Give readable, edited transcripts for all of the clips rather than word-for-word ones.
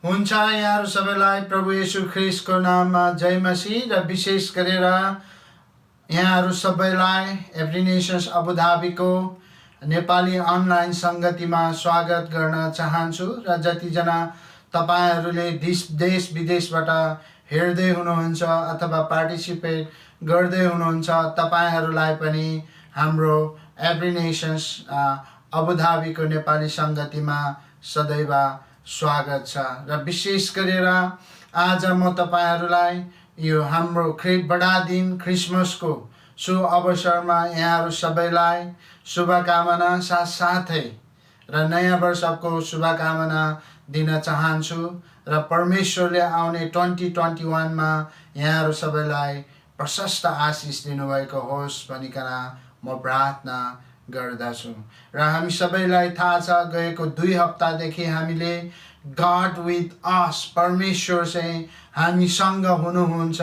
हुन्छ यहाँहरु सबैलाई प्रभु येशू ख्रीष्टको नाममा जय मसीह र विशेष गरेर यहाँहरु सबैलाई एभ्री नेशन्स अबुधाबीको नेपाली अनलाइन संगतिमा स्वागत गर्न चाहन्छु र जतिजना तपाईहरुले देश विदेशबाट हेर्दै हुनुहुन्छ अथवा पार्टिसिपेट गर्दै हुनुहुन्छ तपाईहरुलाई पनि हाम्रो एभ्री नेशन्स अबुधाबीको नेपाली संगतिमा सदैव स्वागत छ र विशेष गरेर आज म तपाईहरुलाई यो हाम्रो बडा दिन क्रिसमसको शुभ अवसरमा यहाँहरु सबैलाई शुभकामना साथसाथै र नयाँ वर्षको शुभकामना दिन चाहन्छु र परमेश्वरले आउने 2021 मा यहाँहरु सबैलाई प्रशस्त आशिष दिनुभएको होस् भनिकन म प्रार्थना गर्दछु र हामी सबैलाई थाहा छ गएको 2 हप्तादेखि हामीले गॉड विथ अस परमेश्वर चाहिँ हामीसँग हुनुहुन्छ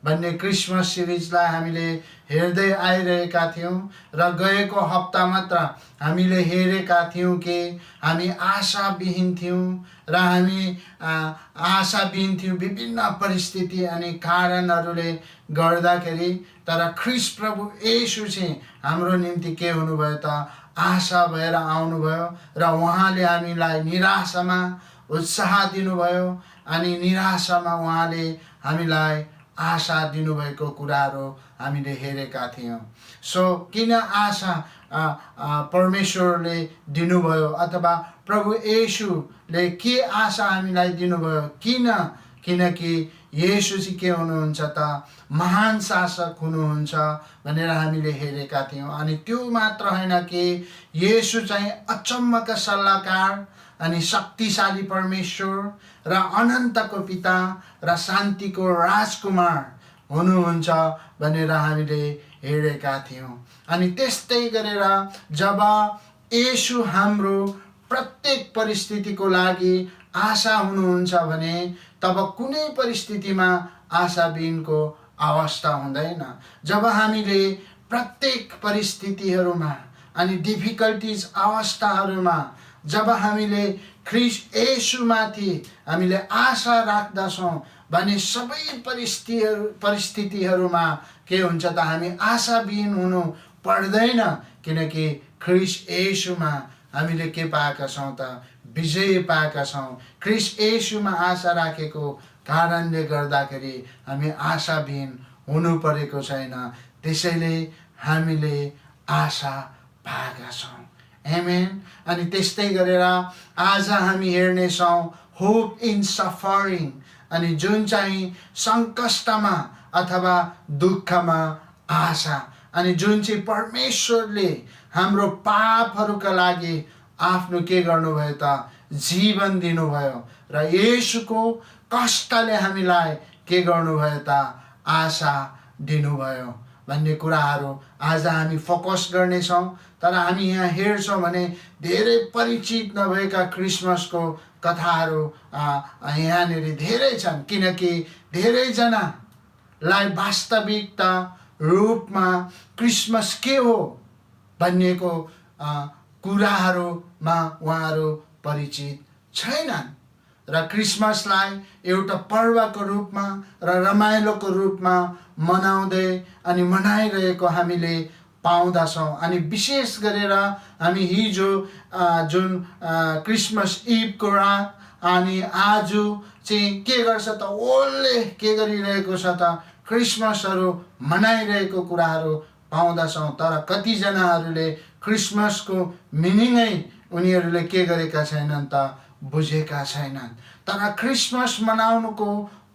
भन्ने क्रिसमस सिरिजलाई हामीले हेर्दै आइरहेका थियौं र गएको हप्ता मात्र हामीले हेरेका थियौं कि हामी आशाविहीन थियौं र हामी आशाविहीन थियौं विभिन्न परिस्थिति अनि कारणहरूले गर्दाखेरि तर ख्रीष्ट प्रभु येशू चाहिँ हाम्रो निम्ति के हुनुभयो त आशा भएर आउनुभयो र उहाँले हामीलाई निराशामा उत्साह दिनुभयो अनि निराशामा उहाँले हामीलाई आशा दिनुभएको कुराहरू हामीले हेरेका थियौं सो किन आशा परमेश्वरले दिनुभयो अथवा प्रभु येशूले के आशा हामीलाई दिनुभयो किनकि येशू चाहिँ के हुनुहुन्छ त महान शासक हुनुहुन्छ भनेर हामीले हेरेका थियौं अनि त्यो मात्र हैन कि येशू चाहिँ अचम्मका सल्लाहकार अनि शक्तिशाली परमेश्वर र अनन्तको पिता र शान्तिको राजकुमार हुनुहुन्छ भनेर हामीले हेरेका थियौं अनि त्यस्तै गरेर जब येशू हाम्रो प्रत्येक परिस्थितिको लागि आशा हुनुहुन्छ भने तब कुनै परिस्थितिमा आशाविहीनको अवस्था हुँदैन जब हामीले प्रत्येक परिस्थितिहरुमा अनि डिफिकल्टीज अवस्थाहरुमा जब हामीले ख्रीष्ट येशूमाथि हामीले आशा राख्दछौं भने सबै परिस्थितिहरुमा के हुन्छ त हामी आशाविहीन हुनु पर्दैन किनकि ख्रीष्ट येशूमा हामीले के पाएका छौं त विजय पाएका छौं ख्रीष्ट येशूमा आशा राखेको कारणले गर्दाखेरि हामी आशाविहीन हुनु परेको छैन त्यसैले हामीले आशा पाएका छौं आमेन अनि त्यस्तै गरेर आज हामी हेर्ने छौं होप इन सफरिङ अनि जुन चाहिँ संकष्टमा अथवा दुःखमा आशा अनि जुन चाहिँ परमेश्वरले हाम्रो पापहरुका लागि आफ्नो के गर्नुभयो त जीवन दिनुभयो र येशूको कष्टले हामीलाई के गर्नुभयो त आशा दिनुभयो भन्ने कुराहरू आज हामी फोकस गर्ने छौं तर हामी यहाँ हेर्छौं भने धेरै परिचित नभएका क्रिसमसको कथाहरू यहाँनेरि धेरै छन् किनकि धेरै जनालाई वास्तविकता रूपमा क्रिसमस के हो भन्नेको कुराहरूमा उहाँहरू परिचित छैनन् र क्रिसमसलाई एउटा पर्वको रूपमा र रमाइलोको रूपमा मनाउँदै अनि मनाइरहेको हामीले पाउँदछौं अनि विशेष गरेर हामी हिजो जुन क्रिसमस इभको रात अनि आज चाहिँ के गर्छ त ओल्ले के गरिरहेको छ त क्रिसमसहरु मनाइरहेको कुराहरू पाउँदछौं तर कति जनाहरूले क्रिसमसको मिनिङै उनीहरूले के गरेका छैनन् त बुझेका छैनन् तर क्रिसमस मनाउनुको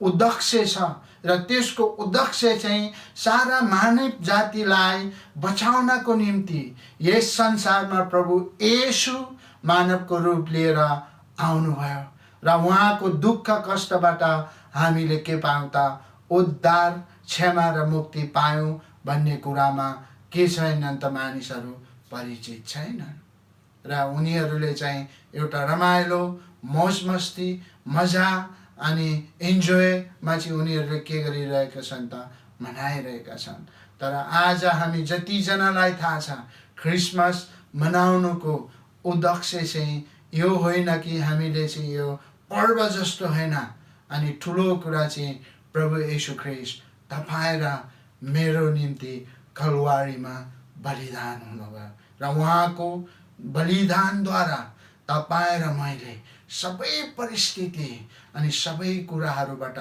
उद्देश्य छ र त्यसको उद्देश्य चाहिँ सारा मानव जातिलाई बचाउनको निम्ति यस संसारमा प्रभु येशू मानवको रूप लिएर आउनुभयो र उहाँको दुःख कष्टबाट हामीले के पायौं त उद्धार क्षमा र मुक्ति पायौं भन्ने कुरामा के छैनन् त मानिसहरू परिचित छैनन् र उनीहरूले चाहिँ एउटा रमाइलो मौज मस्ती मजा अनि इन्जोयमा चाहिँ उनीहरूले के गरिरहेका छन् त मनाइरहेका छन् तर आज हामी जतिजनालाई थाहा छ क्रिसमस मनाउनुको उद्देश्य चाहिँ यो होइन कि हामीले चाहिँ यो पर्व जस्तो होइन। अनि ठुलो कुरा चाहिँ प्रभु येशू ख्रीष्ट तपाईँ र मेरो निम्ति कलवारीमा बलिदान हुनुभयो र उहाँको बलिदानद्वारा तपाईँ र मैले सबै परिस्थिति अनि सबै कुराहरूबाट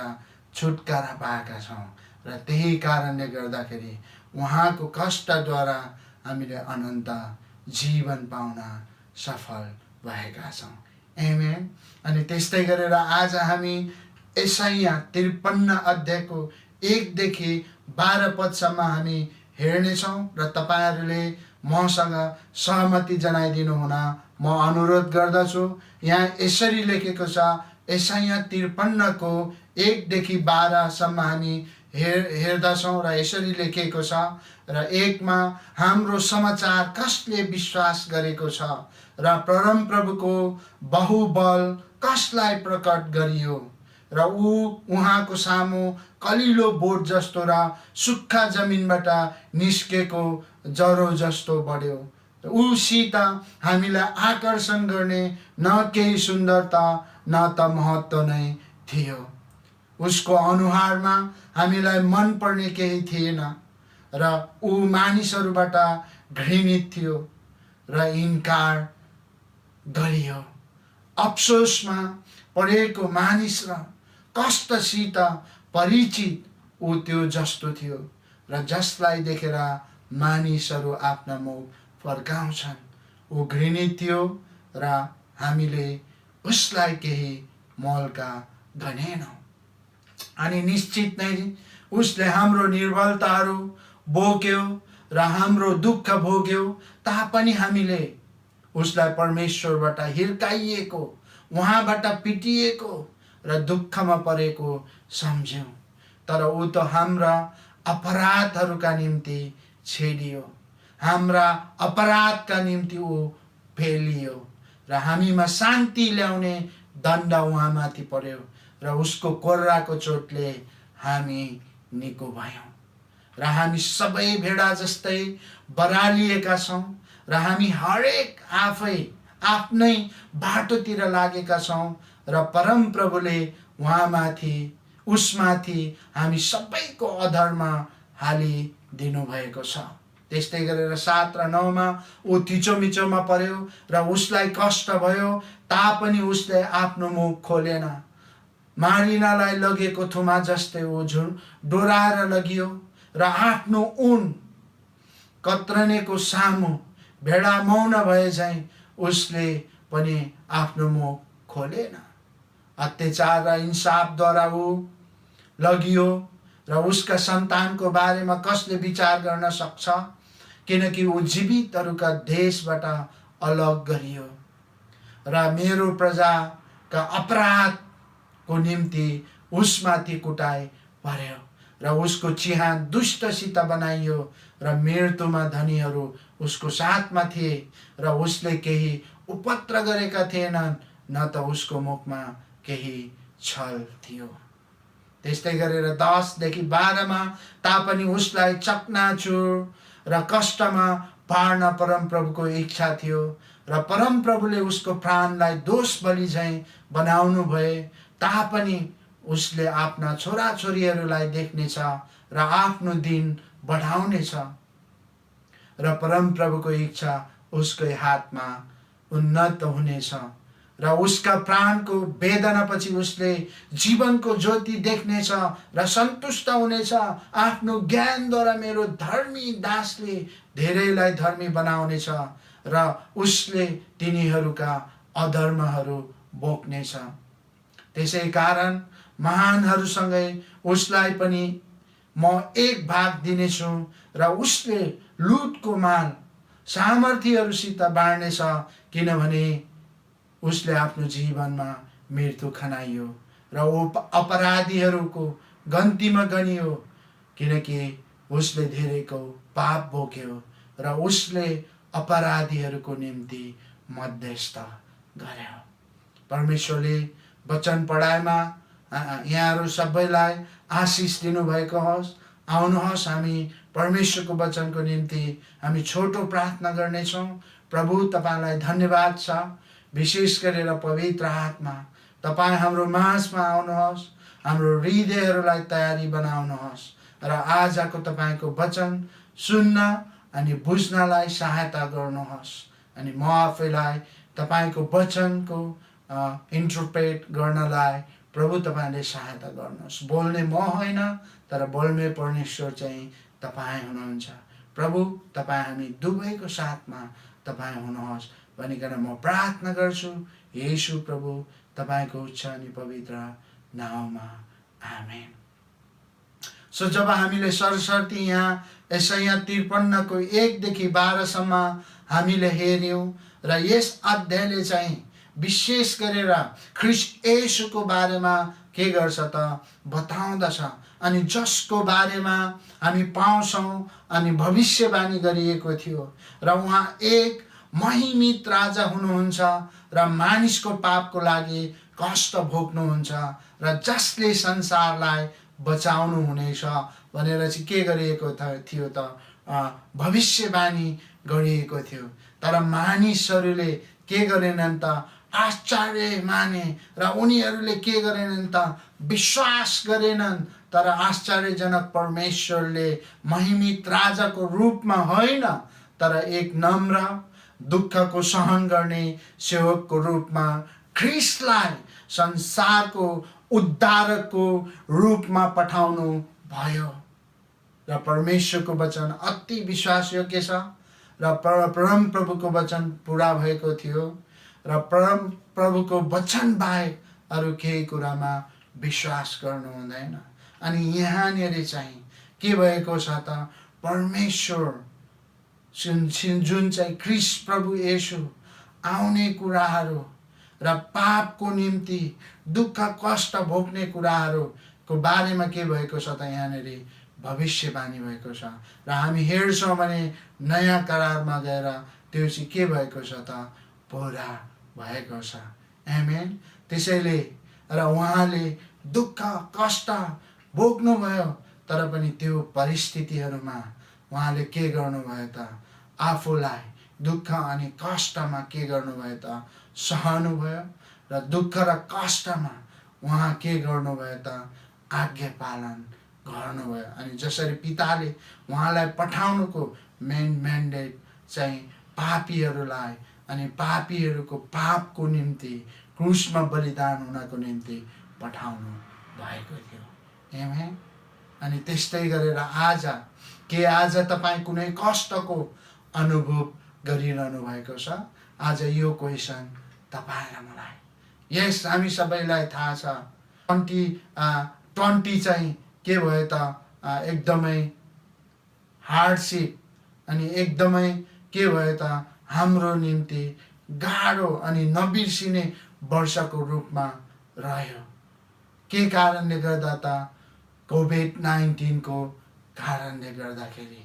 छुटकारा पाएका छौँ र त्यही कारणले गर्दाखेरि उहाँको कष्टद्वारा हामीले अनन्त जीवन पाउन सफल भएका छौँ। आमेन। अनि त्यस्तै गरेर आज हामी यशाया 53 अध्यायको 1 देखि 12 पदसम्म हामी हेर्नेछौँ र तपाईहरूले मसँग सहमति जनाइदिनु हुन म अनुरोध गर्दछु। यहाँ यसरी लेखेको छ, यशाया 53 को 1 देखि 12 सम्म हामी हेर्दछौँ र यसरी लेखेको छ। र 1 मा हाम्रो समाचार कसले विश्वास गरेको छ र परमप्रभुको बहुबल कसलाई प्रकट गरियो र उहाँको सामु कलिलो बोट जस्तो र सुक्खा जमिनबाट निस्केको जरो जस्तो बढ्यो। उसित हामीलाई आकर्षण गर्ने न केही सुन्दरता न त महत्त्व नै थियो। उसको अनुहारमा हामीलाई मन पर्ने केही थिएन र ऊ मानिसहरूबाट घृणित थियो र इन्कार गरियो। अफसोसमा परेको मानिस र कष्टसित परिचित ऊ त्यो जस्तो थियो र जसलाई देखेर मानिसहरू आफ्ना मुख फर्काउँछन्। ऊ घृणित थियो र हामीले उसलाई केही मोलका गनेनौँ। अनि निश्चित नै उसले हाम्रो निर्बलताहरू बोक्यो र हाम्रो दुःख भोग्यो, तापनि हामीले उसलाई परमेश्वरबाट हिर्काइएको, उहाँबाट पिटिएको र दुःखमा परेको सम्झ्यौँ। तर ऊ त हाम्रा अपराधहरूका निम्ति छेडियो, हाम्रा अपराधका निम्ति ऊ फेलियो र हामीमा शान्ति ल्याउने दण्ड उहाँमाथि पर्यो र उसको कोर्राको चोटले हामी निको भयौँ। र हामी सबै भेडा जस्तै बरालिएका छौँ र हामी हरेक आफै आफ्नै बाटोतिर लागेका छौँ र परमप्रभुले उसमाथि हामी सबैको अधर्म हालिदिनु भएको छ। त्यस्तै गरेर 7 र 9 मा ऊ थिचोमिचोमा पर्यो र उसलाई कष्ट भयो, तापनि उसले आफ्नो मुख खोलेन। मारिनलाई लगेको थुमा जस्तै ऊ डोराएर लगियो र आफ्नो ऊन कत्रनेको सामु भेडा मौन भए झैं उसले पनि आफ्नो मुख खोलेन। अत्याचार र इन्साफद्वारा ऊ लगियो र उसका सन्तानको बारेमा कसले विचार गर्न सक्छ, किनकि ऊ जीवितहरूका देशबाट अलग गरियो र मेरो प्रजाका अपराधको निम्ति उसमाथि कुटाइ पर्यो र उसको चिहान दुष्टसित बनाइयो र मृत्युमा धनीहरू उसको साथमा थिए र उसले केही उपद्रव गरेका थिएनन्, न त उसको मुखमा केही छल थियो। त्यस्तै गरेर 10 देखि 12 मा तापनि उसलाई चकनाचुर र कष्टमा पार्न परमप्रभुको इच्छा थियो र परमप्रभुले उसको प्राणलाई दोष बलि झैं बनाउनु भए, तापनि उसले आफ्ना छोराछोरीहरूलाई देख्नेछ र आफ्नो दिन बढाउनेछ र परमप्रभुको इच्छा उसकै हातमा उन्नत हुनेछ र उसका प्राणको वेदनापछि उसले जीवनको ज्योति देख्नेछ र सन्तुष्ट हुनेछ। आफ्नो ज्ञानद्वारा मेरो धर्मी दासले धेरैलाई धर्मी बनाउनेछ र उसले तिनीहरूका अधर्महरू बोक्नेछ। त्यसै कारण महानहरूसँगै उसलाई पनि म एक भाग दिनेछु र उसले लुटको माल सामर्थीहरूसित बाँड्नेछ, किनभने उसले आफ्नो जीवनमा मृत्यु खनाइयो र अपराधीहरूको गन्तीमा गनियो, किनकि उसले धेरैको पाप बोक्यो र उसले अपराधीहरूको निम्ति मध्यस्थ गर्यो। परमेश्वरले वचन पढाइमा यहाँहरू सबैलाई आशिष दिनुभएको होस्। आउनुहोस् हामी परमेश्वरको वचनको निम्ति हामी छोटो प्रार्थना गर्नेछौँ। प्रभु तपाईलाई धन्यवाद छ, विशेष गरेर पवित्र आत्मा तपाईँ हाम्रो माझमा आउनुहोस्, हाम्रो हृदयहरूलाई तयारी बनाउनुहोस् र आजको तपाईँको वचन सुन्न अनि बुझ्नलाई सहायता गर्नुहोस्। अनि म आफैलाई तपाईँको वचनको इन्टरप्रेट गर्नलाई प्रभु तपाईँले सहायता गर्नुहोस्। बोल्ने म होइन, तर बोल्ने परमेश्वर चाहिँ तपाईँ हुनुहुन्छ। प्रभु तपाईँ हामी दुवैको साथमा तपाईँ हुनुहोस् भनिकन म प्रार्थना गर्छु येशू प्रभु तपाईँको उच्च अनि पवित्र नाममा, आमेन। सो जब हामीले सरसर्ती यहाँ यशाया 53 को 1 देखि 12 सम्म हामीले हेर्यौं र यस अध्यायले चाहिँ विशेष गरेर ख्रीष्ट येशूको बारेमा के गर्छ त बताउँदछ, अनि जसको बारेमा हामी पाउँछौं अनि भविष्यवाणी गरिएको थियो र उहाँ एक महिमित राजा हुनुहुन्छ र मानिसको पापको लागि कष्ट भोग्नुहुन्छ र जसले संसारलाई बचाउनु हुनेछ भनेर चाहिँ के गरिएको थियो त भविष्यवाणी गरिएको थियो। तर मानिसहरूले के गरेनन् त आश्चर्य माने र उनीहरूले के गरेनन् त विश्वास गरेनन्। तर आश्चर्यजनक परमेश्वरले महिमित राजाको रूपमा होइन, तर एक नम्र दुःखको सहन गर्ने सेवकको रूपमा ख्रीष्टलाई संसारको उद्धारकको रूपमा पठाउनु भयो। र परमेश्वरको वचन अति विश्वासयोग्य छ र परम प्रभुको वचन पूरा भएको थियो र परम प्रभुको वचन बाहेक अरू केही कुरामा विश्वास गर्नु हुँदैन। अनि यहाँनिर चाहिँ के भएको छ त परमेश्वर जुन चाहिँ ख्रीष्ट प्रभु येशू आउने कुराहरू र पापको निम्ति दुःख कष्ट भोग्ने कुराहरूको बारेमा के भएको छ त यहाँनिर भविष्यवाणी भएको छ। र हामी हेर्छौँ भने नयाँ करारमा गएर त्यो चाहिँ के भएको छ त पूरा भएको छ। आमेन। त्यसैले र उहाँले दुःख कष्ट भोग्नुभयो, तर पनि त्यो परिस्थितिहरूमा उहाँले के गर्नुभयो त आफूलाई दुःख अनि कष्टमा के गर्नुभयो त सहनुभयो र दुःख र कष्टमा उहाँ के गर्नुभयो त आज्ञा पालन गर्नुभयो। अनि जसरी पिताले उहाँलाई पठाउनुको मेन म्यान्डेट चाहिँ पापीहरूलाई अनि पापीहरूको पापको निम्ति क्रुसमा बलिदान हुनको निम्ति पठाउनु भएको थियो। आमेन। अनि त्यस्तै गरेर आज तपाईँ कुनै कष्टको अनुभव गरिरहनु भएको छ? आज यो क्वेसन तपाईँ र मलाई, यस हामी सबैलाई थाहा छ 2020 चाहिँ के भयो त एकदमै हार्डसिप अनि एकदमै के भयो त हाम्रो निम्ति गाह्रो अनि नबिर्सिने वर्षको रूपमा रह्यो। के कारणले गर्दा त कोभिड-19 को कारणले गर्दाखेरि।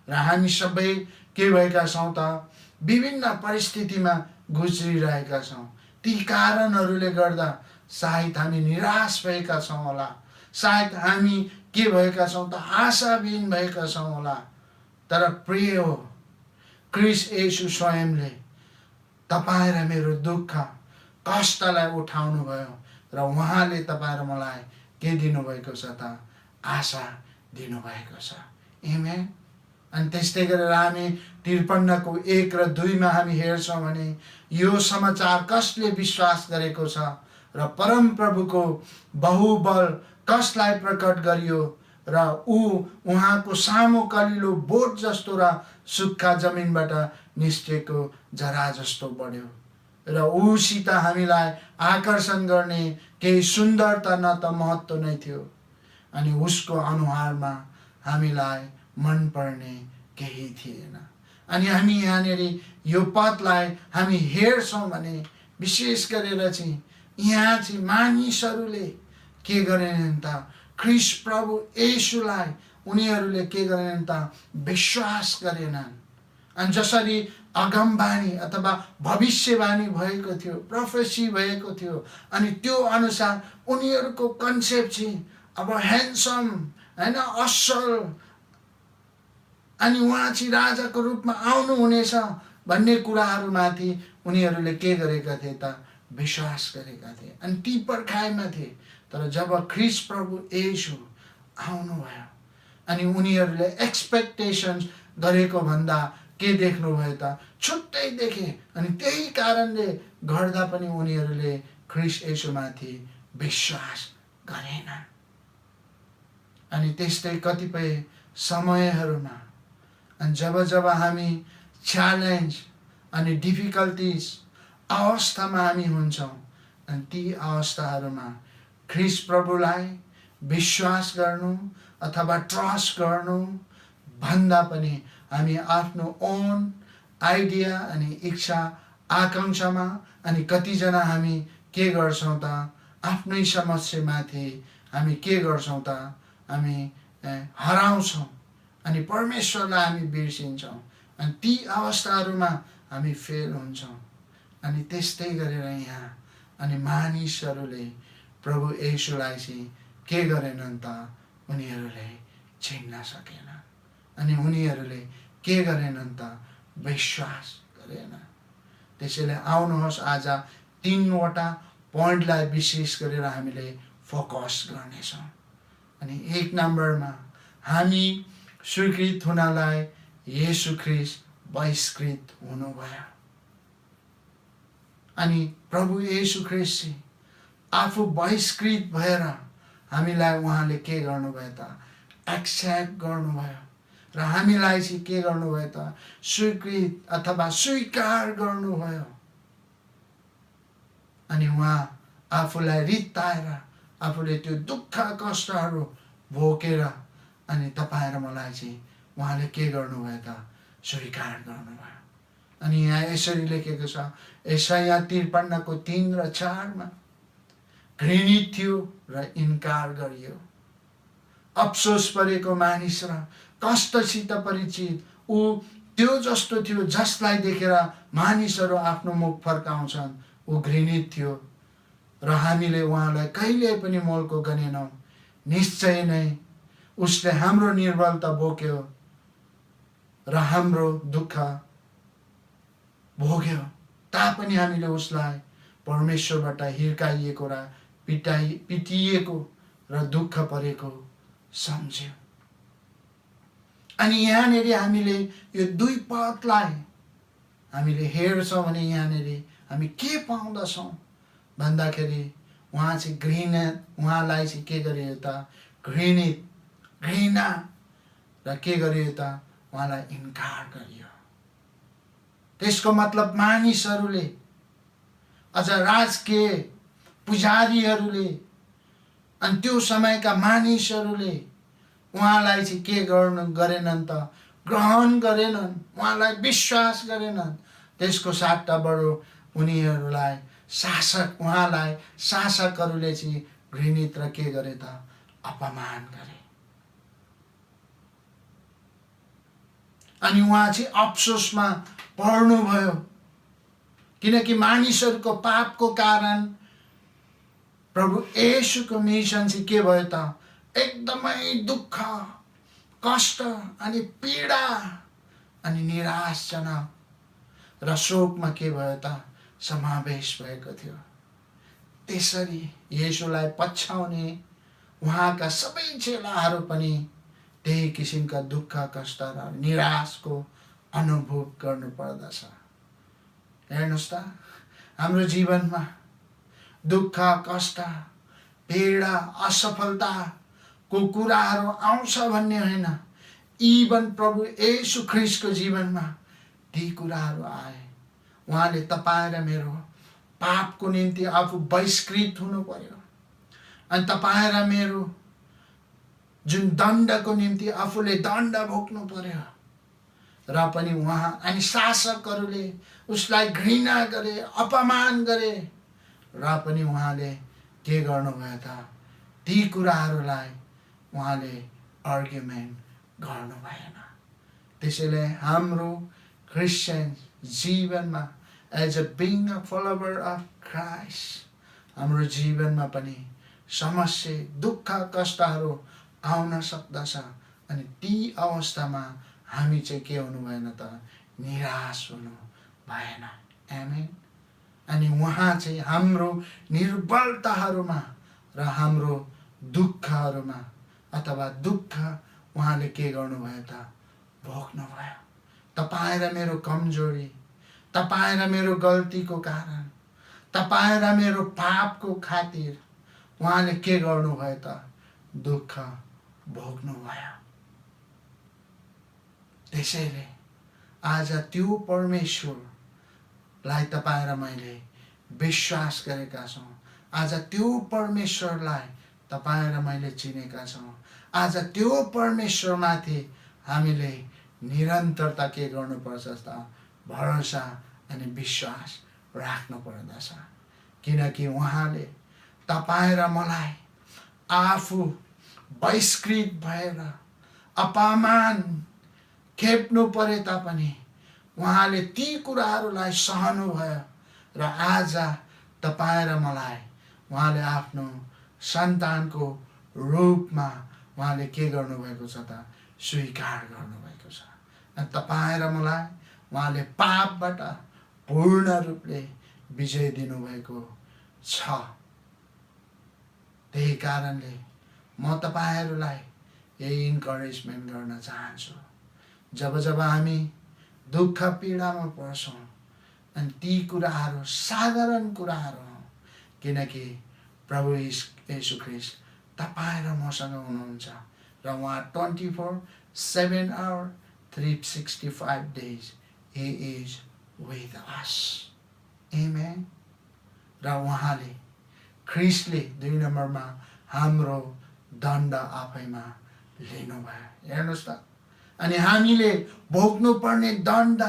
र हामी सबै के भएका छौँ त विभिन्न परिस्थितिमा गुज्रिरहेका छौँ। ती कारणहरूले गर्दा सायद हामी निराश भएका छौँ होला, सायद हामी के भएका छौँ त आशाविहीन भएका छौँ होला। तर प्रिय हो, ख्रीष्ट येशू स्वयंले तपाईँ र मेरो दुःख कष्टलाई उठाउनु भयो र उहाँले तपाईँ र मलाई के दिनुभएको छ त आशा दिनुभएको छ। आमेन। अनि त्यस्तै गरेर हामी 53 को 1 र 2 मा हामी हेर्छौँ भने यो समाचार कसले विश्वास गरेको छ र परम प्रभुको बहुबल कसलाई प्रकट गरियो र उहाँको सामु कलिलो बोट जस्तो र सुक्खा जमिनबाट निस्केको जरा जस्तो बढ्यो र उसित हामीलाई आकर्षण गर्ने केही सुन्दरता न त महत्त्व नै थियो अनि उसको अनुहारमा हामीलाई मन पर्ने केही थिएन। अनि हामी यहाँनिर यो पदलाई हामी हेर्छौँ भने विशेष गरेर चाहिँ यहाँ चाहिँ मानिसहरूले के गरेनन् त ख्रीष्ट प्रभु येशूलाई उनीहरूले के गरेनन् त विश्वास गरेनन्। अनि जसरी अगमबाणी अथवा भविष्यवाणी भएको थियो, प्रोफेसी भएको थियो, अनि त्यो अनुसार उनीहरूको कन्सेप्ट चाहिँ अब ह्यान्डसम हैन, असल, अनि उहाँ चाहिँ राजाको रूपमा आउनु हुनेछ भन्ने कुराहरूमाथि उनीहरूले के गरेका थिए त विश्वास गरेका थिए अनि ती पर्खाइमा थिए। तर जब ख्रीष्ट प्रभु येशू आउनुभयो अनि उनीहरूले एक्सपेक्टेसन्स गरेको भन्दा के देख्नुभयो त? छुट्टै देखे। अनि त्यही कारणले गर्दा पनि उनीहरूले ख्रीष्ट येशूमाथि विश्वास गरेन। अनि त्यस्तै कतिपय समयहरूमा अनि जब जब हामी च्यालेन्ज अनि डिफिकल्टिज अवस्थामा हामी हुन्छौँ अनि ती अवस्थाहरूमा ख्रीष्ट प्रभुलाई विश्वास गर्नु अथवा ट्रस्ट गर्नु भन्दा पनि हामी आफ्नो ओन आइडिया अनि इच्छा आकाङ्क्षामा अनि कतिजना हामी के गर्छौँ त? आफ्नै समस्यामाथि हामी के गर्छौँ त? हामी हराउँछौँ अनि परमेश्वरलाई हामी बिर्सिन्छौँ अनि ती अवस्थाहरूमा हामी फेल हुन्छौँ। अनि त्यस्तै गरेर यहाँ अनि मानिसहरूले प्रभु येशूलाई चाहिँ के गरेनन् त? उनीहरूले चिन्न सकेन अनि उनीहरूले के गरेनन् त? विश्वास गरेन। त्यसैले आउनुहोस् आज 3वटा पोइन्टलाई विशेष गरेर हामीले फोकस गर्नेछौँ। अनि 1 नम्बरमा हामी स्वीकृत हुनलाई येशू ख्रीष्ट बहिष्कृत हुनुभयो। अनि प्रभु येशू ख्रीष्ट चाहिँ आफू बहिष्कृत भएर हामीलाई उहाँले के गर्नुभयो त? एक्सेप्ट गर्नुभयो र हामीलाई चाहिँ के गर्नुभयो त? स्वीकृत अथवा स्वीकार गर्नुभयो। अनि उहाँ आफूलाई रित्ताएर आफूले त्यो दुःख कष्टहरू भोगेर अनि तपाईँ र मलाई चाहिँ उहाँले के गर्नुभयो त? स्वीकार गर्नुभयो। अनि यहाँ यसरी लेखेको छ यशाया 53:3 र 4 घृणित थियो र इन्कार गरियो। अफसोस परेको मानिस र कष्टसित परिचित ऊ त्यो जस्तो थियो जसलाई देखेर मानिसहरू आफ्नो मुख फर्काउँछन्। ऊ घृणित थियो र हामीले उहाँलाई कहिले पनि मोलको गनेनौँ। निश्चय नै उसले हाम्रो निर्बलता बोक्यो र हाम्रो दुःख भोग्यो। तापनि हामीले उसलाई परमेश्वरबाट हिर्काइएको र पिटिएको र दुःख परेको सम्झ्यौँ। अनि यहाँनिर हामीले यो 2 पदलाई हामीले हेर्छौँ भने यहाँनिर हामी के पाउँदछौँ भन्दाखेरि उहाँ चाहिँ उहाँलाई चाहिँ के गरियो त? घृणित, घृणा र के गरियो त? उहाँलाई इन्कार गरियो। त्यसको मतलब मानिसहरूले अझ राजकीय पुजारीहरूले अनि त्यो समयका मानिसहरूले उहाँलाई चाहिँ के गरेनन् त? ग्रहण गरेनन्, उहाँलाई विश्वास गरेनन्। त्यसको साट्टा बरु उनीहरूलाई उहाँलाई शासकहरूले चाहिँ घृणित र के गरे त? अपमान गरे। अनि उहाँ चाहिँ अफसोसमा पर्नुभयो किनकि मानिसहरूको पापको कारण प्रभु येशूको मिसन चाहिँ के भयो त? एकदमै दुःख, कष्ट अनि पीडा अनि निराशजनक र शोकमा के भयो त? समावेश भएको थियो। त्यसरी येशूलाई पछ्याउने उहाँका सबै चेलाहरू पनि त्यही किसिमका दुःख, कष्ट र निराशको अनुभव गर्नु पर्दछ। हेर्नुहोस् त, हाम्रो जीवनमा दुःख, कष्ट, पीडा, असफलताको कुराहरू आउँछ भन्ने होइन। इभन प्रभु येशू ख्रीष्टको जीवनमा ती कुराहरू आए। उहाँले तपाईँ र मेरो पापको निम्ति आफू बहिष्कृत हुनु पर्यो अनि तपाईँ र मेरो जुन दण्डको निम्ति आफूले दण्ड भोग्नु पर्यो र पनि उहाँ अनि शासकहरूले उसलाई घृणा गरे, अपमान गरे र पनि उहाँले के गर्नुभयो त? ती कुराहरूलाई उहाँले आर्ग्युमेन्ट गर्नु भएन। त्यसैले हाम्रो क्रिस्चियन जीवनमा as a being a follower of Christ हाम्रो जीवनमा पनि समस्या, दुःख, कष्टहरू आउन सक्दछ अनि ती अवस्थामा हामी चाहिँ के हुनु भएन त? निराश हुनु भएन। आमेन। अनि उहाँ चाहिँ हाम्रो निर्बलताहरूमा र हाम्रो दुःखहरूमा अथवा दुःख उहाँले के गर्नुभयो त भोग्नुभयो। तपाईँ र मेरो कमजोरी, तपाईँ र मेरो गल्तीको कारण, तपाईँ र मेरो पापको खातिर उहाँले के गर्नुभयो त दुःख भोग्नुभयो। त्यसैले आज त्यो परमेश्वरलाई तपाईँ र मैले विश्वास गरेका छौँ। आज त्यो परमेश्वरलाई तपाईँ र मैले चिनेका छौँ। आज त्यो परमेश्वरमाथि हामीले निरन्तरता के गर्नुपर्छ त भरोसा अनि विश्वास राख्नु पर्दछ। किनकि उहाँले तपाईँ र मलाई आफू बहिष्कृत भएर अपमान खेप्नु परे तापनि उहाँले ती कुराहरूलाई सहनु भयो र आज तपाईँ र मलाई उहाँले आफ्नो सन्तानको रूपमा उहाँले के गर्नुभएको छ त स्वीकार गर्नुभएको छ। अनि तपाईँ र मलाई उहाँले पापबाट पूर्ण रूपले विजय दिनुभएको छ। त्यही कारणले म तपाईहरूलाई यही इन्करेजमेन्ट गर्न चाहन्छु। जब जब हामी दुःख पीडामा पर्छौँ अनि ती कुराहरू साधारण कुराहरू हो, किनकि प्रभु येशू ख्रीष्ट तपाईँ र मसँग हुनुहुन्छ र उहाँ 24/7 our 365 days he is with us. Amen. र उहाँले ख्रीष्टले 2 नम्बरमा हाम्रो दण्ड आफैमा लिनुभयो। हेर्नुहोस् त, अनि हामीले भोग्नुपर्ने दण्ड,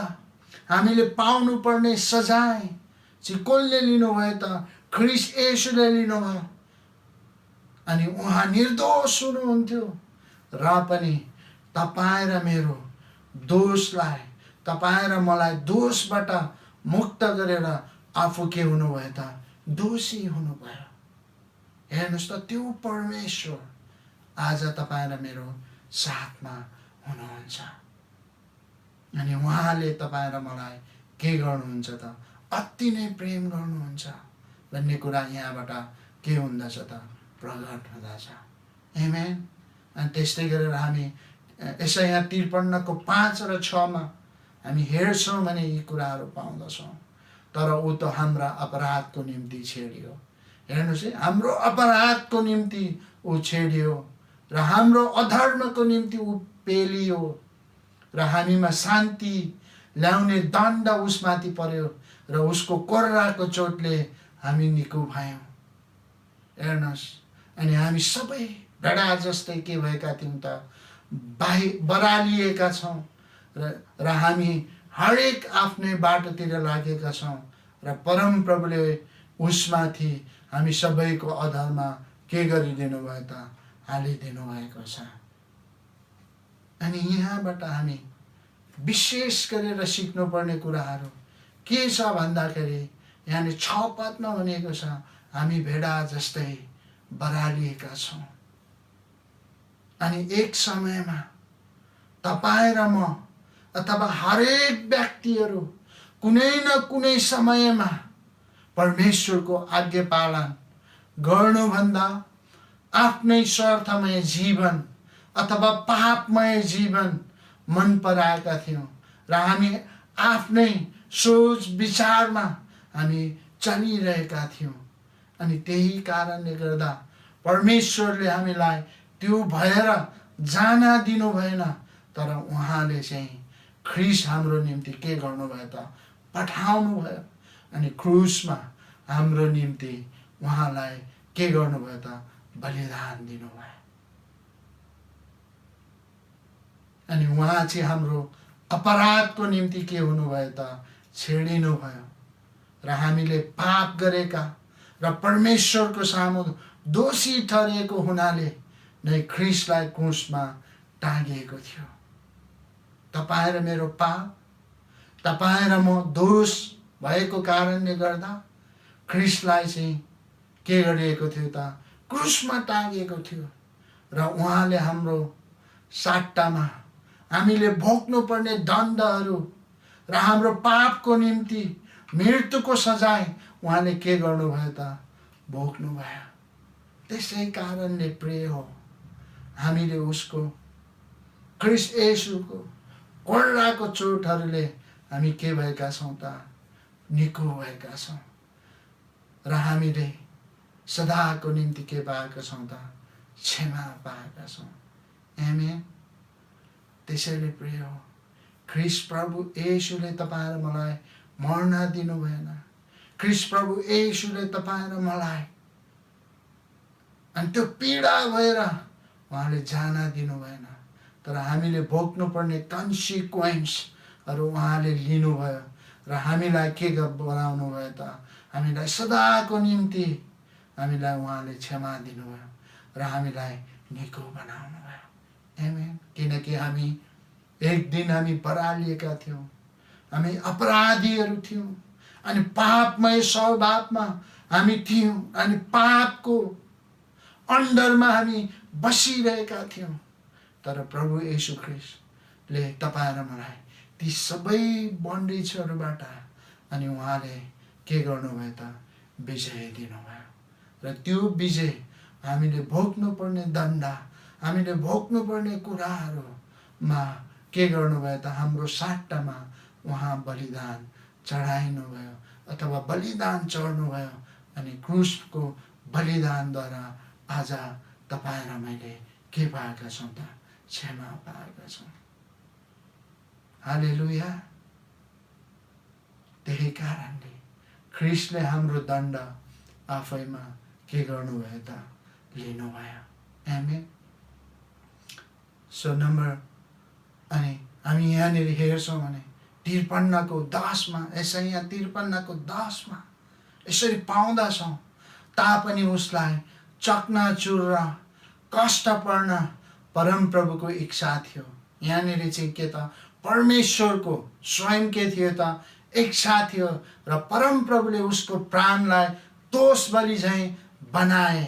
हामीले पाउनुपर्ने सजाय चाहिँ कसले लिनुभयो त ख्रीष्ट येशूले लिनुभयो। अनि उहाँ निर्दोष हुनुहुन्थ्यो र पनि तपाईँ र मेरो दोषलाई, तपाईँ र मलाई दोषबाट मुक्त गरेर आफू के हुनुभयो त दोषी हुनुभयो। हेर्नुहोस् त, त्यो परमेश्वर आज तपाईँ र मेरो साथमा हुनुहुन्छ। अनि उहाँले तपाईँ र मलाई के गर्नुहुन्छ त अति नै प्रेम गर्नुहुन्छ भन्ने कुरा यहाँबाट के हुँदछ त प्रकट हुँदछ। आमेन। अनि त्यस्तै गरेर हामी यशाया 53 को 5 र 6 मा हामी हेर्छौँ भने यी कुराहरू पाउँदछौँ। तर ऊ त हाम्रा अपराधको निम्ति छेडियो। हेर्नुहोस् है, हाम्रो अपराधको निम्ति ऊ छेडियो र हाम्रो अधर्मको निम्ति ऊ पेलियो र हामीमा शान्ति ल्याउने दण्ड उसमाथि पर्यो र उसको कोर्राको चोटले हामी निको भयौँ। हेर्नुहोस्, अनि हामी सबै भेडा जस्तै के भएका थियौँ त बरालिएका छौँ र हामी हरेक आफ्नै बाटोतिर लागेका छौँ र परम प्रभुले उसमाथि हामी सबैको अधरमा के गरिदिनु भयो त हालिदिनु भएको छ। अनि यहाँबाट हामी विशेष गरेर सिक्नुपर्ने कुराहरू के छ भन्दाखेरि यहाँ 6 पदमा भनेको छ हामी भेडा जस्तै बरालिएका छौँ। अनि एक समयमा तपाईँ र म अथवा हरेक व्यक्तिहरू कुनै न कुनै समयमा परमेश्वरको आज्ञा पालन गर्नुभन्दा आफ्नै स्वार्थमय जीवन अथवा पापमय जीवन मन पराएका थियौँ र हामी आफ्नै सोच विचारमा हामी चलिरहेका थियौँ। अनि त्यही कारणले गर्दा परमेश्वरले हामीलाई त्यो भएर जान दिनु भएन, तर उहाँले चाहिँ ख्रीष्ट हाम्रो निम्ति के गर्नुभयो त पठाउनु भयो। अनि क्रुसमा हाम्रो निम्ति उहाँलाई के गर्नुभयो त बलिदान दिनुभयो। अनि उहाँ चाहिँ हाम्रो अपराधको निम्ति के हुनुभयो त छेडिनु भयो र हामीले पाप गरेका र परमेश्वरको सामु दोषी ठहरिएको हुनाले नै ख्रीष्टलाई क्रुसमा टाँगिएको थियो। तपाईँ र मेरो पाप, तपाईँ र म दोष भएको कारणले गर्दा ख्रीष्टलाई चाहिँ के गरिएको थियो त क्रुसमा टाँगिएको थियो र उहाँले हाम्रो सट्टामा हामीले भोग्नुपर्ने दण्डहरू र हाम्रो पापको निम्ति मृत्युको सजाय उहाँले के गर्नुभयो त? भोग्नुभयो। त्यसै कारणले प्रिय हो, हामीले उसको ख्रीष्ट येशूको कोर्राको चोटहरूले हामी के भएका छौँ त? निको भएका छौँ र हामीले सदाको निम्ति के पाएका छौँ त? क्षमा पाएका छौँ। आमेन। त्यसैले प्रिय हो, ख्रीष्ट प्रभु येशूले तपाईँ र मलाई मर्न दिनु भएन। ख्रीष्ट प्रभु येशूले तपाईँ र मलाई अनि त्यो पीडा भएर उहाँले जान दिनु भएन, तर हामीले भोग्नुपर्ने कन्सिक्वेन्सहरू उहाँले लिनुभयो र हामीलाई के बनाउनु भयो त? हामीलाई सदाको निम्ति हामीलाई उहाँले क्षमा दिनुभयो र हामीलाई निको बनाउनु भयो। आमेन। किनकि हामी एक दिन हामी परालिएका थियौँ, हामी अपराधीहरू थियौँ अनि पापमय स्वभावमा हामी थियौँ अनि पापको अन्डरमा हामी बसिरहेका थियौँ। तर प्रभु येशू ख्रीष्टले तपाईँ र मलाई ती सबै बन्डेजहरूबाट अनि उहाँले के गर्नुभयो त? विजय दिनुभयो र त्यो विजय हामीले भोग्नुपर्ने दण्ड, हामीले भोग्नुपर्ने कुराहरूमा के गर्नुभयो त? हाम्रो सट्टामा उहाँ बलिदान चढाइनुभयो अथवा बलिदान चढ्नुभयो अनि क्रुसको बलिदानद्वारा आज तपाईँ र मैले के पाएका छौँ त? क्षमा पाएका छौँ। हालेलुया। त्यही कारणले ख्रीष्टले हाम्रो दण्ड आफैमा के गर्नुभयो त? लिनुभयो। आमेन। सो नम्बर अनि हामी यहाँनिर हेर्छौँ भने 53:10 यसैया 53:10 यसरी पाउँदछौँ, तापनि उसलाई चकनाचुर र कष्ट पर्न परमप्रभुको इच्छा थियो। यहाँनिर चाहिँ के त? परमेश्वरको स्वयं के थियो त? इच्छा थियो र परमप्रभुले उसको प्राणलाई दोष बलि झैँ बनाए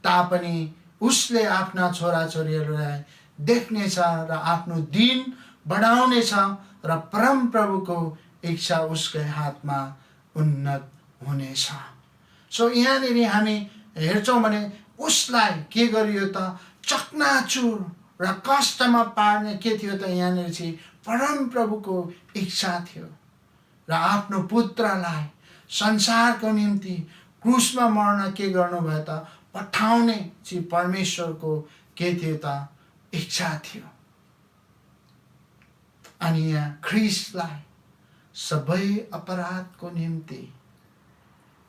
तापनि उसले आफ्ना छोराछोरीहरूलाई देख्नेछ र आफ्नो दिन बढाउनेछ र परमप्रभुको इच्छा उसकै हातमा उन्नत हुनेछ। सो यहाँनिर हामी हेर्छौँ भने उसलाई के गरियो त? चकनाचुर र कष्टमा पार्ने के थियो त? यहाँनिर चाहिँ परमप्रभुको इच्छा थियो र आफ्नो पुत्रलाई संसारको निम्ति क्रुसमा मर्न के गर्नुभयो त? पठाउने चाहिँ परमेश्वरको के थियो त? इच्छा थियो। अनि यहाँ ख्रीष्टलाई सबै अपराधको निम्ति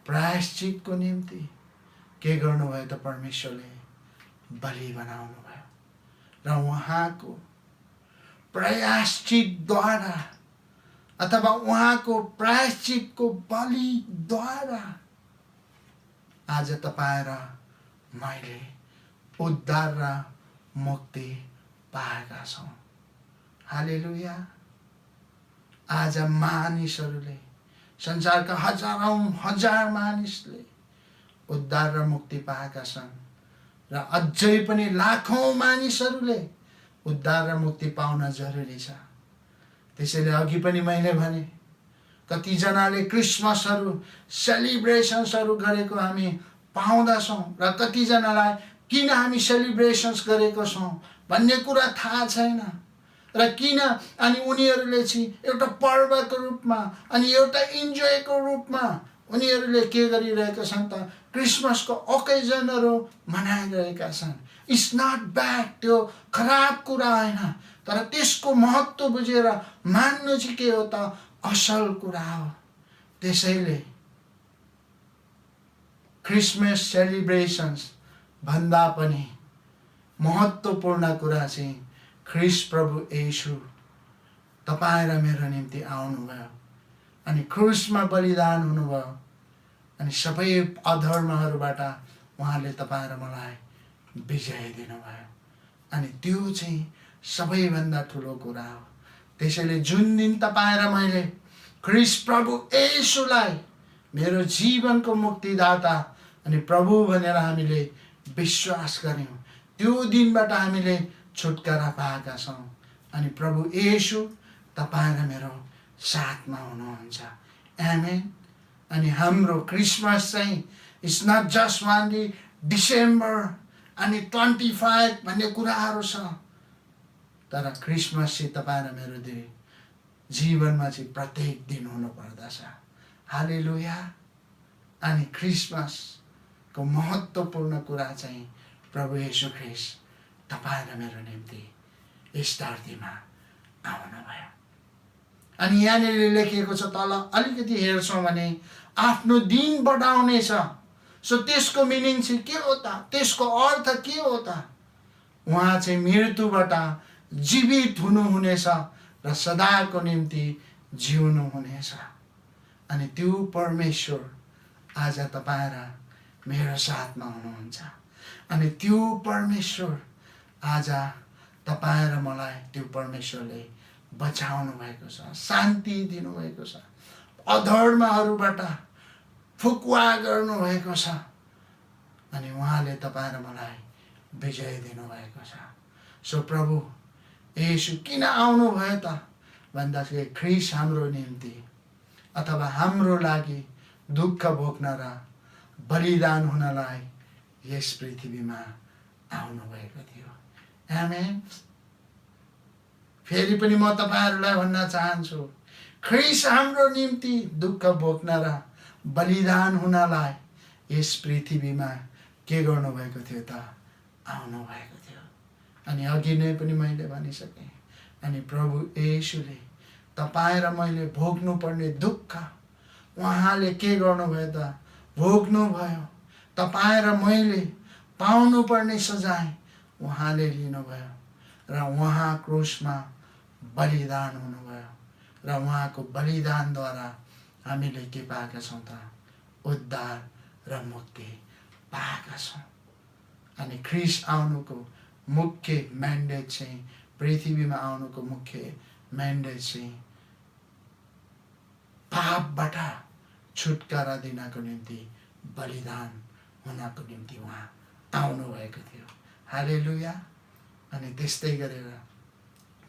प्रायश्चितको निम्ति के गर्नुभयो त? परमेश्वरले बलि बनाउनु भयो र उहाँको प्रायश्चितद्वारा अथवा उहाँको प्रायश्चितको बलिद्वारा आज तपाईँ र मैले उद्धार र मुक्ति पाएका छौँ। हालेलुया। आज मानिसहरूले, संसारका हजारौं हजार मानिसले उद्धार र मुक्ति पाएका छन् र अझै पनि लाखौं मानिसहरूले उद्धार र मुक्ति पाउन जरुरी छ। त्यसैले अघि पनि मैले भने कतिजनाले क्रिसमसहरू सेलिब्रेसन्सहरू गरेको हामी पाउँदछौँ र कतिजनालाई किन हामी सेलिब्रेसन्स गरेको छौँ भन्ने कुरा थाहा छैन र किन अनि उनीहरूले चाहिँ एउटा पर्वको रूपमा अनि एउटा इन्जोयको रूपमा उनीहरूले के गरिरहेका छन् त? क्रिसमसको ओकेजनहरू मनाइरहेका छन्। इट्स नट ब्याड, त्यो खराब कुरा होइन, तर त्यसको महत्त्व बुझेर मान्नु चाहिँ के हो त? असल कुरा हो। त्यसैले क्रिसमस सेलिब्रेसन्स भन्दा पनि महत्त्वपूर्ण कुरा चाहिँ ख्रीष्ट प्रभु येशू तपाईँ र मेरो निम्ति आउनुभयो अनि क्रुसमा बलिदान हुनुभयो अनि सबै अधर्महरूबाट उहाँले तपाईँ र मलाई विजय दिनुभयो अनि त्यो चाहिँ सबैभन्दा ठुलो कुरा हो। त्यसैले जुन दिन तपाईँ र मैले ख्रीष्ट प्रभु येशूलाई मेरो जीवनको मुक्तिदाता अनि प्रभु भनेर हामीले विश्वास गर्यौं, त्यो दिनबाट हामीले छुटकारा पाएका छौँ अनि प्रभु येशू तपाईँ र मेरो साथमा हुनुहुन्छ। आमेन। अनि हाम्रो क्रिसमस चाहिँ it's not just only December अनि 25 भन्ने कुराहरू छ, तर क्रिसमस चाहिँ तपाईँ र मेरो जीवनमा चाहिँ प्रत्येक दिन हुनुपर्दछ। हालेलुया। अनि क्रिसमसको महत्त्वपूर्ण कुरा चाहिँ प्रभु येशू ख्रीष्ट तपाईँ र मेरो निम्ति यस धरतीमा आउनुभयो। अनि यहाँनिर लेखिएको छ, तल अलिकति हेर्छौँ भने आफ्नो दिन बढाउनेछ। सो त्यसको मिनिङ चाहिँ के हो त, त्यसको अर्थ के हो त? उहाँ चाहिँ मृत्युबाट जीवित हुनुहुनेछ र सदाको निम्ति जिउनु हुनेछ। अनि त्यो परमेश्वर आज तपाईँ र मेरो साथमा हुनुहुन्छ। अनि त्यो परमेश्वर आज तपाईँ र मलाई त्यो परमेश्वरले बचाउनु भएको छ, शान्ति दिनुभएको छ, अधर्महरूबाट फुकुवा गर्नुभएको छ। अनि उहाँले तपाईँ र मलाई विजय दिनुभएको छ। सो प्रभु येशू किन आउनुभयो त भन्दाखेरि ख्रीष्ट हाम्रो निम्ति अथवा हाम्रो लागि दुःख भोग्न र बलिदान हुनलाई यस पृथ्वीमा आउनुभएको थियो। आमेन। फेरि पनि म तपाईहरूलाई भन्न चाहन्छु, ख्रीष्ट हाम्रो निम्ति दुःख भोग्न र बलिदान हुनलाई यस पृथ्वीमा के गर्नुभएको थियो त? आउनुभएको थियो। अनि अघि नै पनि मैले भनिसकेँ। अनि प्रभु येशूले तपाईँ र मैले भोग्नुपर्ने दुःख उहाँले के गर्नुभयो त? भोग्नुभयो। तपाईँ र मैले पाउनुपर्ने सजाय उहाँले लिनुभयो र उहाँ क्रुसमा बलिदान हुनुभयो र उहाँको बलिदानद्वारा हामीले के पाएका छौँ त? उद्धार र मुक्ति पाएका छौँ। अनि ख्रीष्ट आउनुको मुख्य म्यान्डेट चाहिँ, पृथ्वीमा आउनुको मुख्य म्यान्डेट चाहिँ पापबाट छुटकारा दिनको निम्ति बलिदान हुनको निम्ति उहाँ आउनुभएको थियो। हालेलुया। अनि त्यस्तै गरेर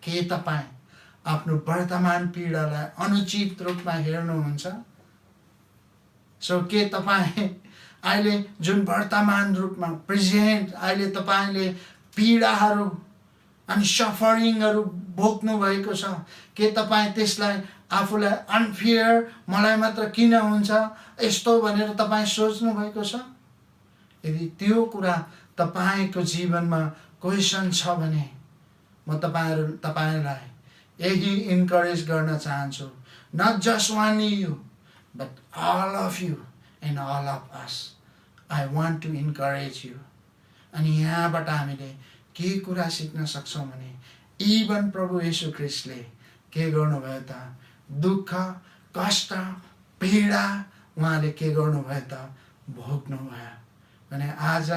के तपाईँ आफ्नो वर्तमान पीडालाई अनुचित रूपमा हेर्नुहुन्छ? सो के तपाईँ अहिले जुन वर्तमान रूपमा प्रेजेन्ट अहिले तपाईँले पीडाहरू अनि सफरिङहरू भोग्नु भएको छ, के तपाईँ त्यसलाई आफूलाई अनफेयर मलाई मात्र किन हुन्छ यस्तो भनेर तपाईँ सोच्नु भएको छ? यदि त्यो कुरा तपाईँको जीवनमा क्वेसन छ भने म तपाईँलाई यही इन्करेज गर्न चाहन्छु, not just only you but all of you and all of us. I want to encourage you. अनि यहाँबाट हामीले के कुरा सिक्न सक्छौँ भने इभन प्रभु येशू ख्रीष्टले के गर्नुभयो त? दुःख, कष्ट, पीडा उहाँले के गर्नुभयो त? भोग्नुभयो। भने आज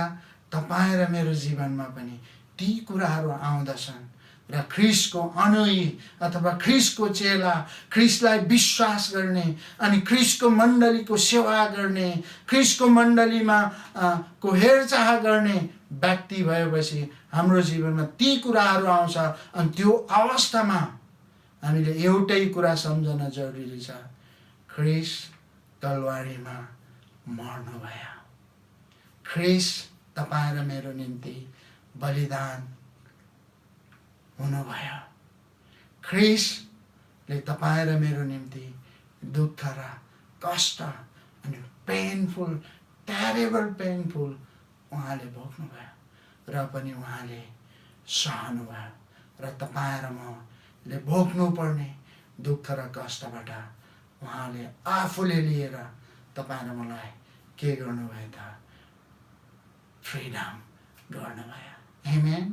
तपाईँ र मेरो जीवनमा पनि ती कुराहरू आउँदछन् र ख्रीष्टको अनुयायी अथवा ख्रीष्टको चेला, ख्रीष्टलाई विश्वास गर्ने अनि ख्रीष्टको मण्डलीको सेवा गर्ने, ख्रीष्टको मण्डलीमा को हेरचाह गर्ने व्यक्ति भएपछि हाम्रो जीवनमा ती कुराहरू आउँछ। अनि त्यो अवस्थामा हामीले एउटै कुरा सम्झन जरुरी छ, ख्रीष्ट तलवारीमा मर्नुभयो। ख्रीष्ट तपाईँ र मेरो निम्ति बलिदान हुनुभयो। ख्रीष्टले तपाईँ र मेरो निम्ति दुःख र कष्ट अनि पेनफुल, टेरेबल पेनफुल उहाँले भोग्नुभयो र पनि उहाँले सहनुभयो। र तपाईँ र मले भोग्नुपर्ने दुःख र कष्टबाट उहाँले आफूले लिएर तपाईँ र मलाई के गर्नुभयो त? फ्रिडम गर्नुभयो। आमेन।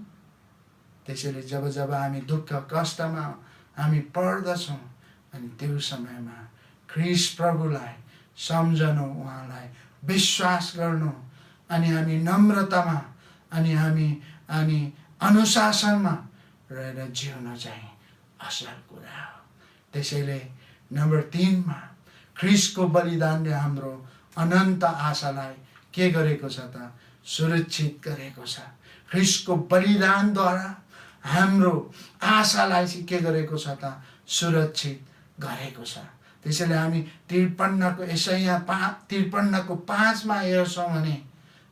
त्यसैले जब जब हामी दुःख कष्टमा हामी पर्दछौँ अनि त्यो समयमा ख्रीष्ट प्रभुलाई सम्झनु, उहाँलाई विश्वास गर्नु अनि हामी नम्रतामा अनि अनुशासनमा रहेर जिउन चाहिँ असल कुरा हो। त्यसैले नम्बर 3 मा ख्रीष्टको बलिदानले हाम्रो अनन्त आशालाई के गरेको छ त? सुरक्षित गरेको छ। ख्रीष्टको बलिदानद्वारा हाम्रो आशालाई चाहिँ के गरेको छ त? सुरक्षित गरेको छ। त्यसैले हामी 53 को यशाया 53 को 5 मा हेर्छौँ भने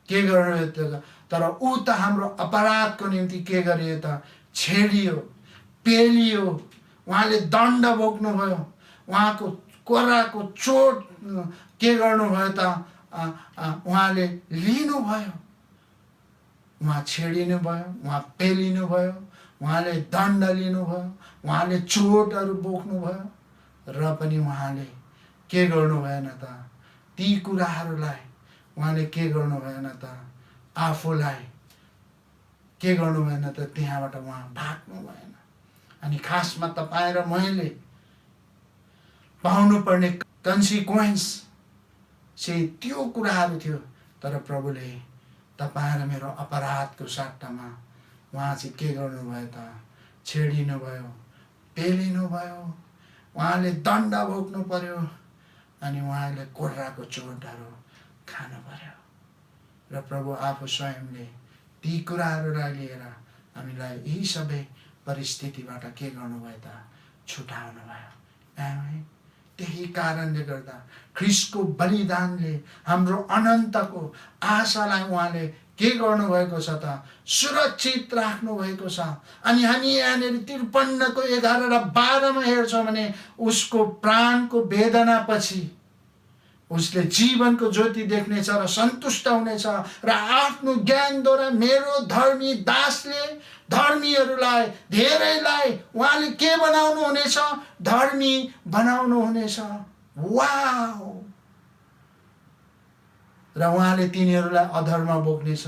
के गर्यो त, तर ऊ त हाम्रो अपराधको निम्ति के गरियो त, छेडियो, पेलियो, उहाँले दण्ड भोग्नुभयो, उहाँको कोराको चोट के गर्नुभयो त, उहाँले लिनुभयो, उहाँ छेडिनु भयो, उहाँ पेलिनु भयो, उहाँले दण्ड लिनुभयो, उहाँले चोटहरू बोक्नुभयो, र पनि उहाँले के गर्नु भएन त, ती कुराहरूलाई उहाँले के गर्नु भएन त, आफूलाई के गर्नु भएन त, त्यहाँबाट उहाँ भाग्नु भएन। अनि खासमा तपाईँ र मैले पाउनु पर्ने कन्सिक्वेन्स चाहिँ त्यो कुराहरू थियो, तर प्रभुले तपाईँ र मेरो अपराधको सट्टामा उहाँ चाहिँ के गर्नुभयो त, छेडिनु भयो, पेलिनु भयो, उहाँले दण्ड भोग्नु पर्यो, अनि उहाँले कोर्राको चोटहरू खानु पर्यो। र प्रभु आफू स्वयंले ती कुराहरूलाई लिएर हामीलाई यी सबै परिस्थितिबाट के गर्नुभयो त, छुटाउनु भयो। आमेन। त्यही कारणले गर्दा ख्रीष्टको बलिदानले हाम्रो अनन्तको आशालाई उहाँले के गर्नुभएको छ त, सुरक्षित राख्नु भएको छ। अनि हामी यहाँनिर 53 को 11 र 12 मा हेर्छौँ भने उसको प्राणको वेदना पछि उसले जीवनको ज्योति देख्नेछ र सन्तुष्ट हुनेछ, र आफ्नो ज्ञानद्वारा मेरो धर्मी दासले धर्मीहरूलाई, धेरैलाई उहाँले के बनाउनु हुनेछ, धर्मी बनाउनु हुनेछ। वाउ! र उहाँले तिनीहरूलाई अधर्म बोक्नेछ।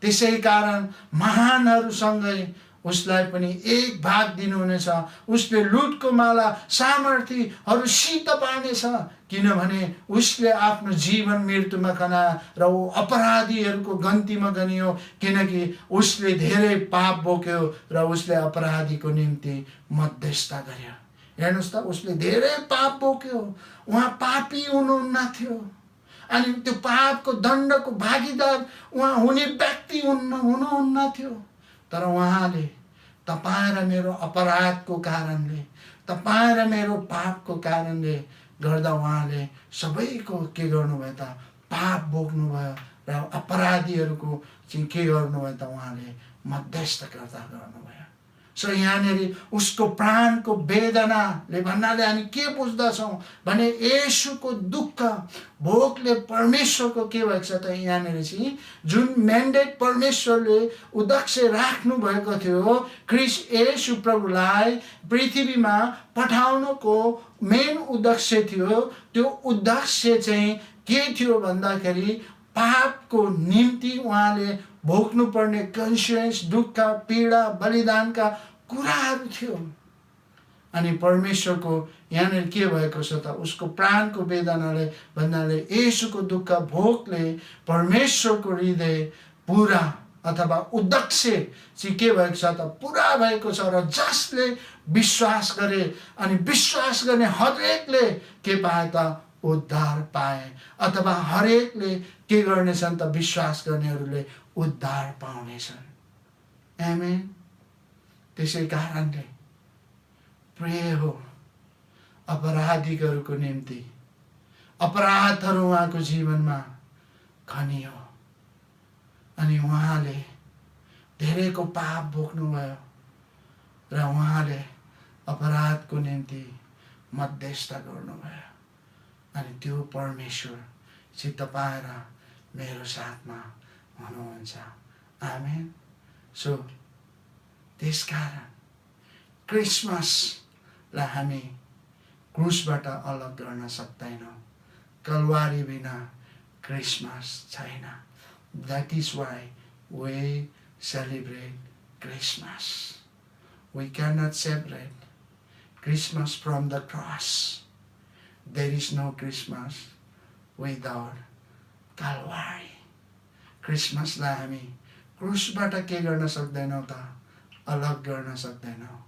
त्यसै कारण महानहरूसँगै उसलाई पनि एक भाग दिनुहुनेछ। उसले लुटको माला सामर्थीहरूसित पार्नेछ, किनभने उसले आफ्नो जीवन मृत्युमा खनायो र ऊ अपराधीहरूको गन्तीमा गनियो, किनकि उसले धेरै पाप बोक्यो र उसले अपराधीको निम्ति मध्यस्थता गर्यो। हेर्नुहोस् त, उसले धेरै पाप बोक्यो, उहाँ पापी हुनुहुन्न थियो, अनि त्यो पापको दण्डको भागीदार उहाँ हुने व्यक्ति हुनुहुन्न थियो। तर उहाँले तपाईँ र मेरो अपराधको कारणले, तपाईँ र मेरो पापको कारणले गर्दा उहाँले सबैको के गर्नुभयो त, पाप बोक्नुभयो, र अपराधीहरूको चाहिँ के गर्नुभयो त, उहाँले मध्यस्थता गर्नुभयो। सो यहाँनिर उसको प्राणको वेदनाले भन्नाले हामी के बुझ्दछौँ भने येशूको दुःख भोगले परमेश्वरको के भएको छ त, यहाँनिर चाहिँ जुन म्यान्डेट परमेश्वरले उद्देश्य राख्नु भएको थियो ख्रीष्ट येशू प्रभुलाई पृथ्वीमा पठाउनको मेन उद्देश्य थियो, त्यो उद्देश्य चाहिँ के थियो भन्दाखेरि पापको निम्ति उहाँले भोग्नु पर्ने कन्सियन्स, दुःख, पीडा, बलिदानका कुराहरू थियो। अनि परमेश्वरको यहाँनिर के भएको छ त, उसको प्राणको वेदनाले भन्नाले येशूको दुःख भोगले परमेश्वरको हृदय पुरा अथवा उद्देश्य चाहिँ के भएको छ त, पुरा भएको छ। र जसले विश्वास गरे, अनि विश्वास गर्ने हरेकले के पाए त, उद्धार पाए, अथवा हरेकले के गर्नेछन् त, विश्वास गर्नेहरूले उद्धार पाउनेछन्। आमेन। त्यसै कारणले प्रिय हो, अपराधीहरूको निम्ति अपराधहरू उहाँको जीवनमा खनियो, अनि उहाँले धेरैको पाप भोग्नुभयो, र उहाँले अपराधको निम्ति मध्यस्थता गर्नुभयो। अनि त्यो परमेश्वर चाहिँ तपाईँ र मेरो साथमा हुनुहुन्छ। आमेन। सो त्यसकारण क्रिसमसलाई हामी क्रुसबाट अलग गर्न सक्दैनौँ। कलवारी बिना क्रिसमस छैन। That is why we celebrate Christmas. We can not separate Christmas from the cross. There is no Christmas without Calvary. क्रिसमसलाई हामी क्रुसबाट के गर्न सक्दैनौँ त, अलग गर्न सक्दैनौँ।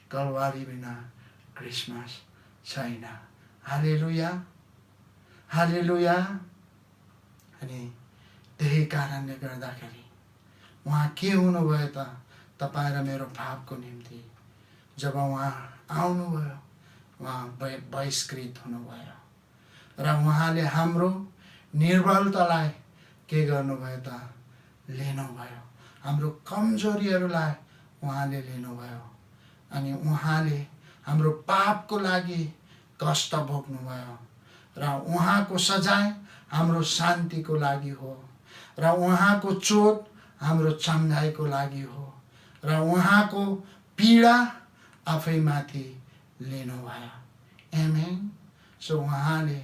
कलवारी बिना क्रिसमस छैन। हालेलुया, हालेलुया। अनि त्यही कारणले गर्दाखेरि उहाँ के हुनुभयो त, तपाईँ र मेरो पापको निम्ति जब उहाँ आउनुभयो, उहाँ बहिष्कृत हुनुभयो र उहाँले हाम्रो निर्बलतालाई के गर्नुभयो त लिनुभयो। हाम्रो कमजोरीहरूलाई उहाँले लिनुभयो अनि उहाँले हाम्रो पापको लागि कष्ट भोग्नुभयो र उहाँको सजाय हाम्रो शान्तिको लागि हो र उहाँको चोट हाम्रो चङ्गाइको लागि हो र उहाँको पीडा आफैमाथि लिनुभयो। आमेन। सो उहाँले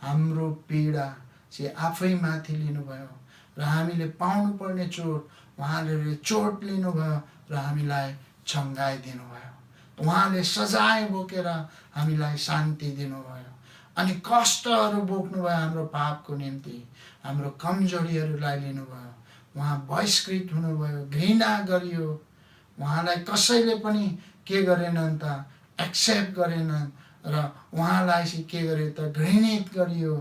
हाम्रो पीडा चाहिँ आफैमाथि लिनुभयो र हामीले पाउनुपर्ने चोट उहाँले चोट लिनुभयो र हामीलाई चङ्गाइ दिनुभयो। उहाँले सजाय बोकेर हामीलाई शान्ति दिनुभयो अनि कष्टहरू बोक्नुभयो हाम्रो पापको निम्ति, हाम्रो कमजोरीहरूलाई लिनुभयो। उहाँ बहिष्कृत हुनुभयो, घृणा गरियो, उहाँलाई कसैले पनि के गरेनन् त एक्सेप्ट गरेनन् र उहाँलाई चाहिँ के गर्यो त घृणित गरियो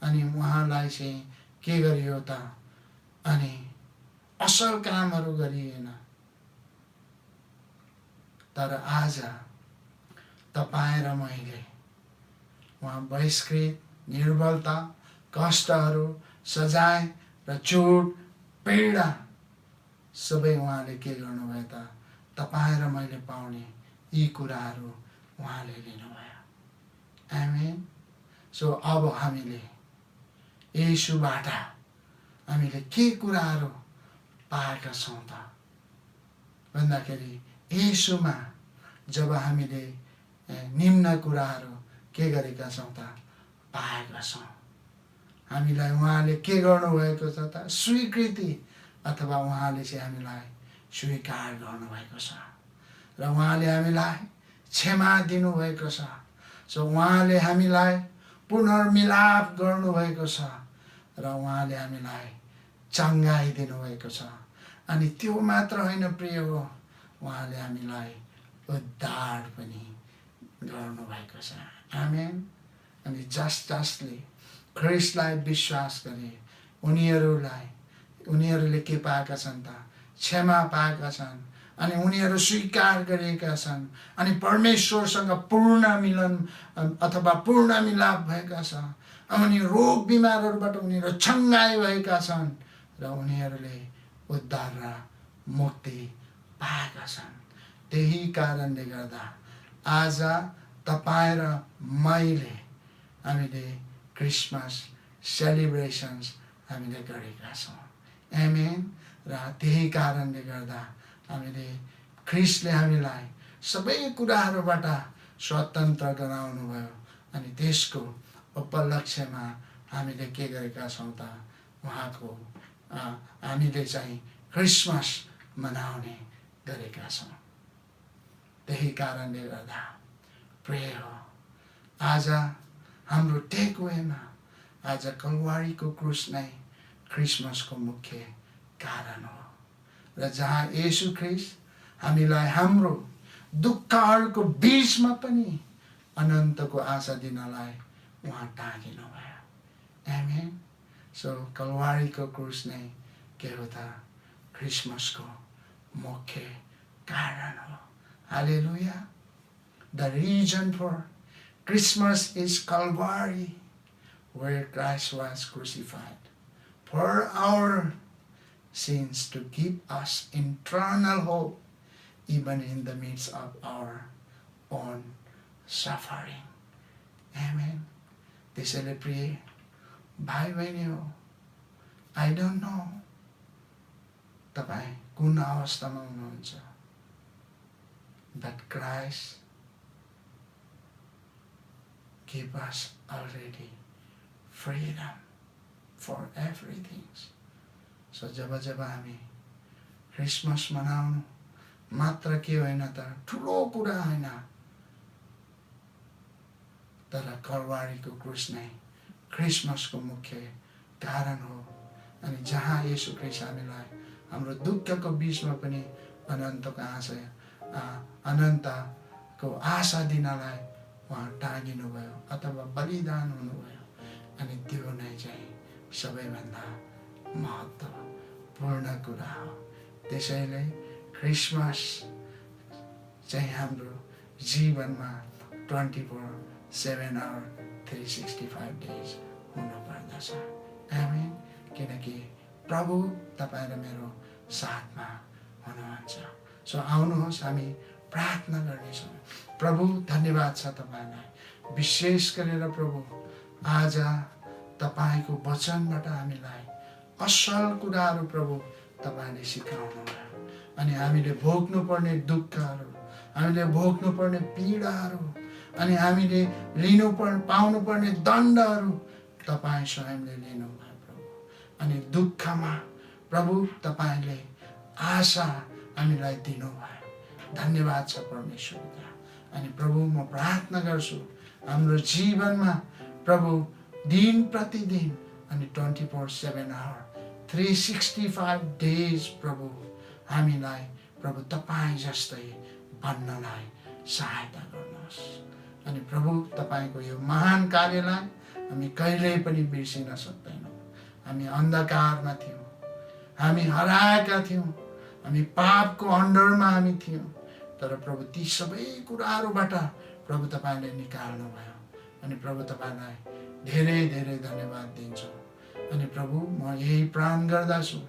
अनि उहाँलाई चाहिँ के गरियो त अनि असल कामहरू गरिएन। तर आज तपाईँ र मैले उहाँ बहिष्कृत, निर्बलता, कष्टहरू, सजाय र चोट, पीडा सबै उहाँले के गर्नुभयो त तपाईँ र मैले पाउने यी कुराहरू उहाँले लिनुभयो। आमेन। सो अब हामीले येशूबाट हामीले के कुराहरू पाएका छौँ त भन्दाखेरि येशूमा जब हामीले निम्न कुराहरू के गरेका छौँ त पाएका छौँ, हामीलाई उहाँले के गर्नुभएको छ त स्वीकृति अथवा उहाँले चाहिँ हामीलाई स्वीकार गर्नुभएको छ र उहाँले हामीलाई क्षमा दिनुभएको छ। सो उहाँले हामीलाई पुनर्मिलाप गर्नुभएको छ र उहाँले हामीलाई चङ्गाइ दिनुभएको छ अनि त्यो मात्र होइन प्रिय हो, उहाँले हामीलाई उद्धार पनि गर्नुभएको छ। आमेन। अनि जसले ख्रिस्टलाई विश्वास गरे उनीहरूले के पाएका छन् त क्षमा पाएका छन् अनि उनीहरू स्वीकार गरेका छन् अनि परमेश्वरसँग पूर्ण मिलन अथवा पूर्ण मिलाप भएका छन् अनि रोग बिमारहरूबाट उनीहरू चङ्गाइ भएका छन् र उनीहरूले उद्धार र मुक्ति पाएका छन्। त्यही कारणले गर्दा आज तपाईँ र मैले हामीले क्रिसमस सेलिब्रेसन्स हामीले गरेका छौँ। आमेन। र त्यही कारणले गर्दा हामीले ख्रिस्टले हामीलाई सबै कुराहरूबाट स्वतन्त्र गराउनु भयो अनि त्यसको उपलक्ष्यमा हामीले के गरेका छौँ त उहाँको हामीले चाहिँ क्रिसमस मनाउने गरेका छौँ। त्यही कारणले गर्दा प्रिय हो, आज हाम्रो टेकवेमा आज कलवारीको क्रुस नै क्रिसमसको मुख्य कारण हो र जहाँ येशू ख्रिस्ट हामीलाई हाम्रो दुःखहरूको बीचमा पनि अनन्तको आशा दिनलाई उहाँ टाँगिनु भयो। आमेन। सो कलवारीको क्रुस नै के हो त क्रिसमसको मुख्य कारण हो। हालेलुया। The reason for Christmas is Calvary, where Christ was crucified for our sins to give us eternal hope even in the midst of our own suffering. Amen. त्यसैले प्रिय भाइ बहिनी हो, I don't know तपाईँ कुन अवस्थामा हुनुहुन्छ, but Christ give us already freedom for everything. So जब हामी क्रिसमस मनाउनु मात्र के होइन त ठुलो कुरा होइन, तर कलवारीको क्रुस नै क्रिसमसको मुख्य कारण हो। अनि जहाँ येशू ख्रिस्ट हामीलाई हाम्रो दुःखको बीचमा पनि अनन्तको आशा दिनलाई उहाँ टाँगिनु भयो अथवा बलिदान हुनुभयो अनि त्यो नै चाहिँ सबैभन्दा महत्त्वपूर्ण कुरा हो। त्यसैले क्रिसमस चाहिँ हाम्रो जीवनमा 24/7 आवर 365 डेज हुनुपर्दछ। आमेन। किनकि प्रभु तपाईँ र मेरो साथमा हुनुहुन्छ। सो आउनुहोस् हामी प्रार्थना गर्नेछौँ। प्रभु धन्यवाद छ तपाईँलाई, विशेष गरेर प्रभु आज तपाईँको वचनबाट हामीलाई असल कुराहरू प्रभु तपाईँले सिकाउनु भयो अनि हामीले भोग्नुपर्ने दुःखहरू, हामीले भोग्नुपर्ने पीडाहरू अनि हामीले पाउनुपर्ने दण्डहरू तपाईँ स्वयंले लिनुभयो प्रभु। अनि दुःखमा प्रभु तपाईँले आशा हामीलाई दिनुभयो। धन्यवाद छ परमेश्वरका। अनि प्रभु म प्रार्थना गर्छु हाम्रो जीवनमा प्रभु दिन प्रतिदिन अनि 24/7 आवर 365 डेज प्रभु हामीलाई प्रभु तपाईँ जस्तै बन्नलाई सहायता गर्नुहोस्। अनि प्रभु तपाईँको यो महान कार्यलाई हामी कहिल्यै पनि बिर्सिन सक्दैनौँ। हामी अन्धकारमा थियौँ, हामी हराएका थियौँ, हामी पापको अन्डरमा हामी थियौँ, तर प्रभु ती सबै कुराहरूबाट प्रभु तपाईँले निकाल्नु भयो। अनि प्रभु तपाईँलाई धेरै धेरै धन्यवाद दिन्छु। अनि प्रभु म यही प्राण गर्दछु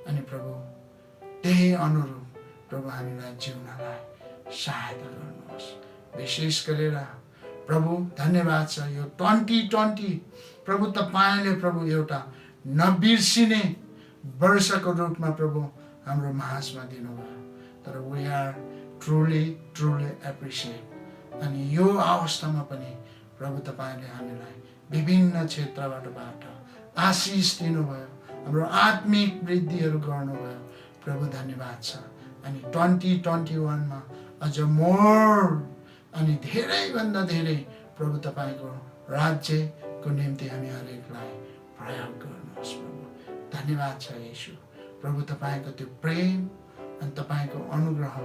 अनि प्रभु त्यही अनुरूप प्रभु हामीलाई जिउनलाई सहायता गर्नुहोस्। विशेष गरेर प्रभु धन्यवाद छ यो 2020 प्रभु तपाईँले प्रभु एउटा नबिर्सिने वर्षको रूपमा प्रभु हाम्रो माझमा दिनुभयो। तर वी आर ट्रुली एप्रिसिएट। अनि यो अवस्थामा पनि प्रभु तपाईँले हामीलाई विभिन्न क्षेत्रबाट आशिष दिनुभयो, हाम्रो आत्मिक वृद्धिहरू गर्नुभयो। प्रभु धन्यवाद छ। अनि 2021 मा अझ मोर अनि धेरैभन्दा धेरै प्रभु तपाईँको राज्यको निम्ति हामी हरेकलाई प्रयोग गर्नुहोस्। प्रभु धन्यवाद छ येशू। प्रभु तपाईँको त्यो प्रेम अनि तपाईँको अनुग्रह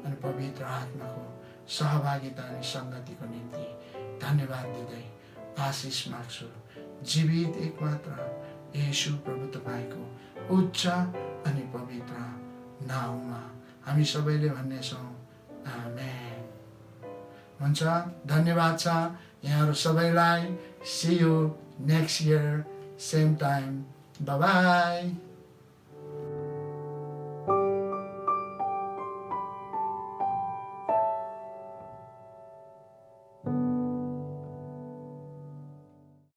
अनि पवित्र आत्माको सहभागिता अनि सङ्गतिको निम्ति धन्यवाद दिँदै आशिष माग्छु जीवित एकमात्र येशू प्रभु तपाईँको उच्च अनि पवित्र नाममा हामी सबैले भन्नेछौँ आमेन। हुन्छ, धन्यवाद छ यहाँहरू सबैलाई। See you next year same time. Bye bye.